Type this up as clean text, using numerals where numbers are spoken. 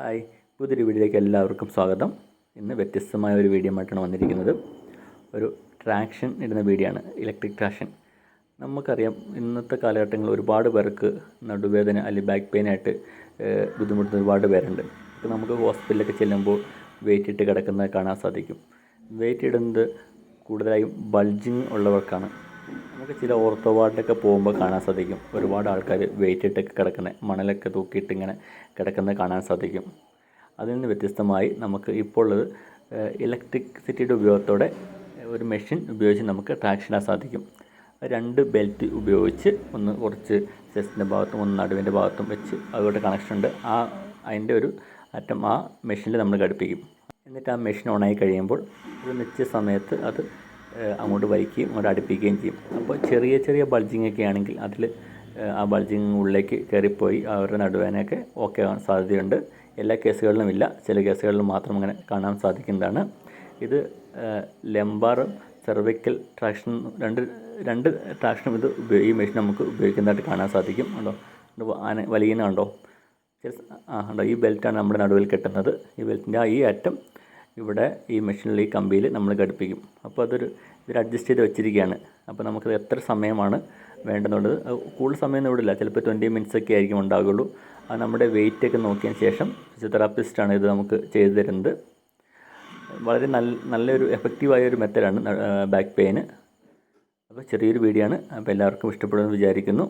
Hi, പുതിയൊരു വീഡിയോയിലേക്ക് എല്ലാവർക്കും സ്വാഗതം. ഇന്ന് വ്യത്യസ്തമായ ഒരു വീഡിയോ ആയിട്ടാണ് വന്നിരിക്കുന്നത്. ഒരു ട്രാക്ഷൻ ഇടുന്ന വീഡിയോ ആണ്, ഇലക്ട്രിക് ട്രാക്ഷൻ. നമുക്കറിയാം, ഇന്നത്തെ കാലഘട്ടങ്ങളിൽ ഒരുപാട് പേർക്ക് നടുവേദന അല്ലെങ്കിൽ ബാക്ക് പെയിനായിട്ട് ബുദ്ധിമുട്ടുന്ന ഒരുപാട് പേരുണ്ട്. ഇപ്പോൾ നമുക്ക് ഹോസ്പിറ്റലിലൊക്കെ ചെല്ലുമ്പോൾ വെയിറ്റ് ഇട്ട് കിടക്കുന്നത് കാണാൻ സാധിക്കും. വെയിറ്റ് ഇടുന്നത് കൂടുതലായും ബൾജിങ് ഉള്ളവർക്കാണ്. നമുക്ക് ചില ഓർത്തോ വാർഡിലൊക്കെ പോകുമ്പോൾ കാണാൻ സാധിക്കും, ഒരുപാട് ആൾക്കാർ വെയിറ്റ് ഇട്ടൊക്കെ കിടക്കുന്നത്, മണലൊക്കെ തൂക്കിയിട്ട് ഇങ്ങനെ കിടക്കുന്നത് കാണാൻ സാധിക്കും. അതിൽ നിന്ന് വ്യത്യസ്തമായി നമുക്ക് ഇപ്പോൾ ഉള്ളത് ഇലക്ട്രിസിറ്റിയുടെ ഉപയോഗത്തോടെ ഒരു മെഷീൻ ഉപയോഗിച്ച് നമുക്ക് ട്രാക്ഷൻ ഇടാൻ സാധിക്കും. 2 ബെൽറ്റ് ഉപയോഗിച്ച്, ഒന്ന് കുറച്ച് ചെസ്റ്റിൻ്റെ ഭാഗത്തും ഒന്ന് നടുവിൻ്റെ ഭാഗത്തും വെച്ച് അതുകൊണ്ട് കണക്ഷൻ ഉണ്ട്. അതിൻ്റെ ഒരു അറ്റം ആ മെഷീനിൽ നമ്മൾ ഘടിപ്പിക്കും. എന്നിട്ട് ആ മെഷീൻ ഓണായി കഴിയുമ്പോൾ ഒരു നിശ്ചിത സമയത്ത് അത് അങ്ങോട്ട് വലിക്കുകയും അങ്ങോട്ട് അടുപ്പിക്കുകയും ചെയ്യും. അപ്പോൾ ചെറിയ ചെറിയ ബൾജിങ് ഒക്കെ ആണെങ്കിൽ അതിൽ ആ ബൾജിങ് ഉള്ളിലേക്ക് കയറിപ്പോയി അവരുടെ നടുവേദനയൊക്കെ ഓക്കെ ആകാൻ സാധ്യതയുണ്ട്. എല്ലാ കേസുകളിലും ഇല്ല, ചില കേസുകളിലും മാത്രം അങ്ങനെ കാണാൻ സാധിക്കുന്നതാണ്. ഇത് ലെംബാറും സെർവിക്കൽ ട്രാക്ഷൻ രണ്ട് ട്രാക്ഷനും ഈ മെഷീൻ നമുക്ക് ഉപയോഗിക്കുന്നതായിട്ട് കാണാൻ സാധിക്കും. കണ്ടോ, വലിയുന്ന കണ്ടോ, കണ്ടോ, ഈ ബെൽറ്റാണ് നമ്മുടെ നടുവിൽ കെട്ടുന്നത്. ഈ ബെൽറ്റിൻ്റെ ഈ അറ്റം ഇവിടെ ഈ മെഷീനിൽ, ഈ കമ്പിയിൽ നമ്മൾ ഘടിപ്പിക്കും. അപ്പോൾ ഇതിൽ അഡ്ജസ്റ്റ് ചെയ്ത് വെച്ചിരിക്കുകയാണ്. അപ്പോൾ നമുക്കത് എത്ര സമയമാണ് വേണ്ടെന്നുള്ളത്, കൂടുതൽ സമയം ഇവിടില്ല, ചിലപ്പോൾ 20 മിനിറ്റ്സ് ഒക്കെ ആയിരിക്കും ഉണ്ടാകുള്ളൂ. അത് നമ്മുടെ വെയിറ്റൊക്കെ നോക്കിയതിന് ശേഷം ഫിസിയോതെറാപ്പിസ്റ്റാണ് ഇത് നമുക്ക് ചെയ്തു തരുന്നത്. വളരെ നല്ലൊരു എഫക്റ്റീവായൊരു മെത്തേഡാണ് ബാക്ക് പെയിന്. അപ്പോൾ ചെറിയൊരു വീഡിയോ ആണ്, അപ്പോൾ എല്ലാവർക്കും ഇഷ്ടപ്പെടുമെന്ന് വിചാരിക്കുന്നു.